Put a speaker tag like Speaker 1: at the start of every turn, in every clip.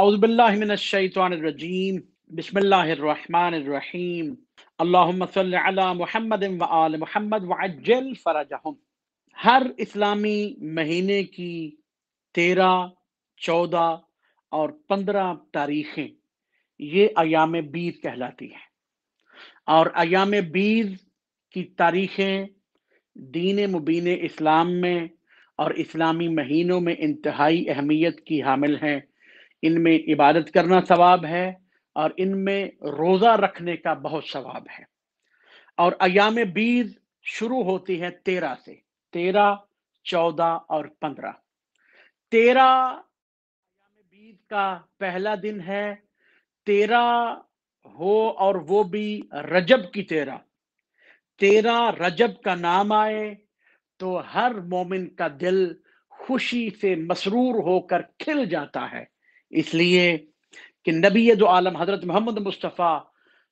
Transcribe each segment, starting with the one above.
Speaker 1: اعوذ باللہ من الشیطان الرجیم بسم اللہ الرحمن الرحیم اللہم صل علی محمد و آل محمد وعجل فرجہم۔ ہر اسلامی مہینے کی 13، 14 اور 15 تاریخیں یہ ایام بیض کہلاتی ہیں، اور ایام بیض کی تاریخیں دین مبین اسلام میں اور اسلامی مہینوں میں انتہائی اہمیت کی حامل ہیں۔ ان میں عبادت کرنا ثواب ہے اور ان میں روزہ رکھنے کا بہت ثواب ہے۔ اور ایام بیض شروع ہوتی ہے 13 سے، 13، 14 اور 15۔ 13 ایام بیض کا پہلا دن ہے، 13 ہو اور وہ بھی رجب کی 13 رجب کا نام آئے تو ہر مومن کا دل خوشی سے مسرور ہو کر کھل جاتا ہے، اس لیے کہ نبی دو عالم حضرت محمد مصطفیٰ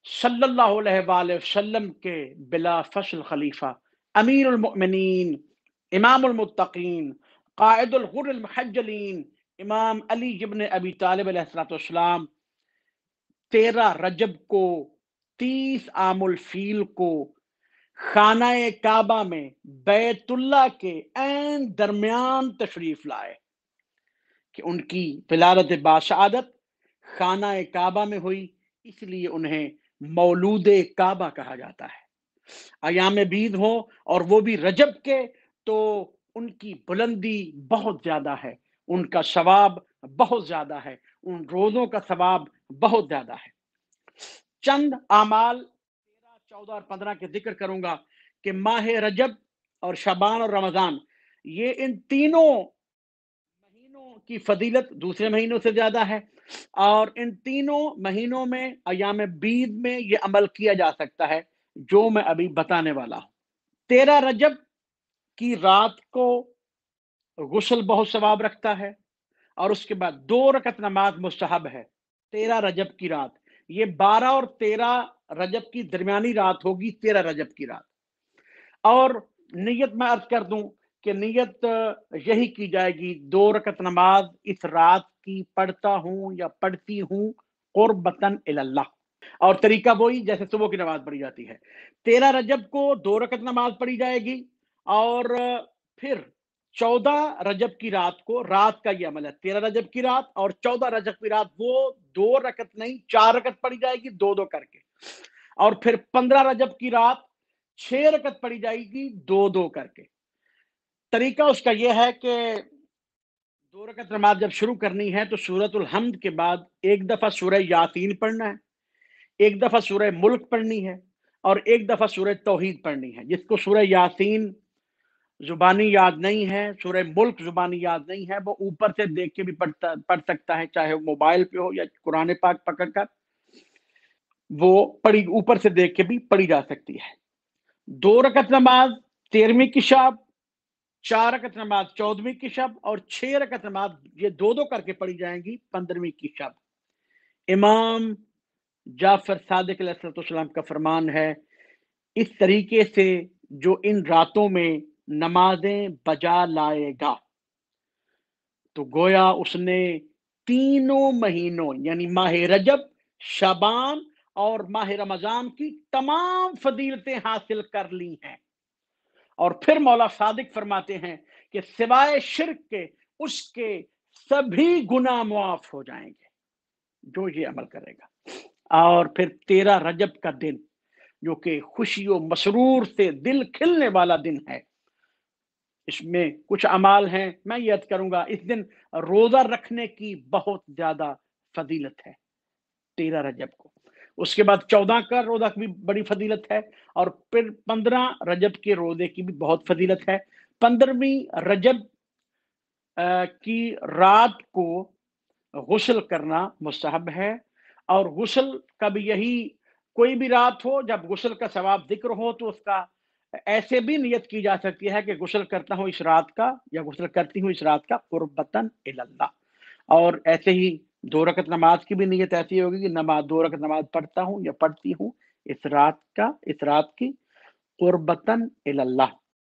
Speaker 1: صلی اللہ علیہ وآلہ وسلم کے بلا فصل خلیفہ، امیر المؤمنین، امام المتقین، قائد الغر المحجلین، امام علی ابن ابی طالب علیہ السلام 13 رجب کو 30 عام الفیل کو خانہ کعبہ میں بیت اللہ کے عین درمیان تشریف لائے کہ ان کی ولادت باسعادت خانہ کعبہ میں ہوئی، اس لیے انہیں مولود کعبہ کہا جاتا ہے۔ ایام بیض ہو اور وہ بھی رجب کے تو ان کی بلندی بہت زیادہ ہے، ان کا ثواب بہت زیادہ ہے، ان روزوں کا ثواب بہت زیادہ ہے۔ چند اعمال 13، 14 اور 15 کے ذکر کروں گا کہ ماہ رجب اور شعبان اور رمضان، یہ ان تینوں مہینوں کی فضیلت دوسرے مہینوں سے زیادہ ہے، اور ان تینوں مہینوں میں ایام بیض میں یہ عمل کیا جا سکتا ہے جو میں ابھی بتانے والا ہوں۔ 13 رجب کی رات کو غسل بہت ثواب رکھتا ہے، اور اس کے بعد 2 رکعت نماز مستحب ہے۔ 13 رجب کی رات، یہ 12 اور 13 رجب کی درمیانی رات ہوگی، 13 رجب کی رات۔ اور نیت میں عرض کر دوں کہ نیت یہی کی جائے گی، 2 رکعت نماز اس رات کی پڑھتا ہوں یا پڑھتی ہوں قربتاً اللہ، اور طریقہ وہی جیسے صبح کی نماز پڑھی جاتی ہے۔ 13 رجب کو 2 رکعت نماز پڑھی جائے گی، اور پھر 14 رجب کی رات کو، رات کا یہ عمل ہے، 13 رجب کی رات اور 14 رجب کی رات، وہ 2 رکعت نہیں 4 رکعت پڑھی جائے گی، 2 2 کر کے، اور پھر 15 رجب کی رات 6 رکعت پڑھی جائے گی، 2 2 کر کے۔ طریقہ اس کا یہ ہے کہ 2 رکعت نماز جب شروع کرنی ہے تو سورۃ الحمد کے بعد ایک دفعہ سورہ یاسین پڑھنا ہے، ایک دفعہ سورہ ملک پڑھنی ہے، اور ایک دفعہ سورہ توحید پڑھنی ہے۔ جس کو سورہ یاسین زبانی یاد نہیں ہے، سورہ ملک زبانی یاد نہیں ہے، وہ اوپر سے دیکھ کے بھی پڑھ سکتا ہے، چاہے وہ موبائل پہ ہو یا قرآن پاک پکڑ کر، وہ اوپر سے دیکھ کے بھی پڑھی جا سکتی ہے۔ 2 رکعت نماز 13ویں کی شب، 4 رکعت نماز 14ویں کی شب، اور 6 رکعت نماز یہ 2 2 کر کے پڑھی جائیں گی 15ویں کی شب۔ امام جعفر صادق علیہ السلام کا فرمان ہے، اس طریقے سے جو ان راتوں میں نمازیں بجا لائے گا تو گویا اس نے تینوں مہینوں یعنی ماہ رجب، شعبان اور ماہ رمضان کی تمام فضیلتیں حاصل کر لی ہیں۔ اور پھر مولا صادق فرماتے ہیں کہ سوائے شرک کے اس کے سبھی گناہ معاف ہو جائیں گے جو یہ عمل کرے گا۔ اور پھر 13 رجب کا دن جو کہ خوشی و مسرور سے دل کھلنے والا دن ہے، اس میں کچھ اعمال ہیں، میں یہ عرض کروں گا، اس دن روزہ رکھنے کی بہت زیادہ فضیلت ہے 13 رجب کو۔ اس کے بعد 14 کا روزہ کی بھی بڑی فضیلت ہے، اور پھر 15 رجب کے روزے کی بھی بہت فضیلت ہے۔ 15ویں رجب کی رات کو غسل کرنا مستحب ہے، اور غسل کا بھی یہی، کوئی بھی رات ہو جب غسل کا ثواب ذکر ہو تو اس کا ایسے بھی نیت کی جا سکتی ہے کہ غسل کرتا ہوں اس رات کا یا غسل کرتی ہوں اس رات کا قربتاً اللہ، اور ایسے ہی 2 رکعت نماز کی بھی نیت ایسی ہوگی کہ 2 رکعت نماز پڑھتا ہوں یا پڑھتی ہوں اس رات کی قربتاً اللہ۔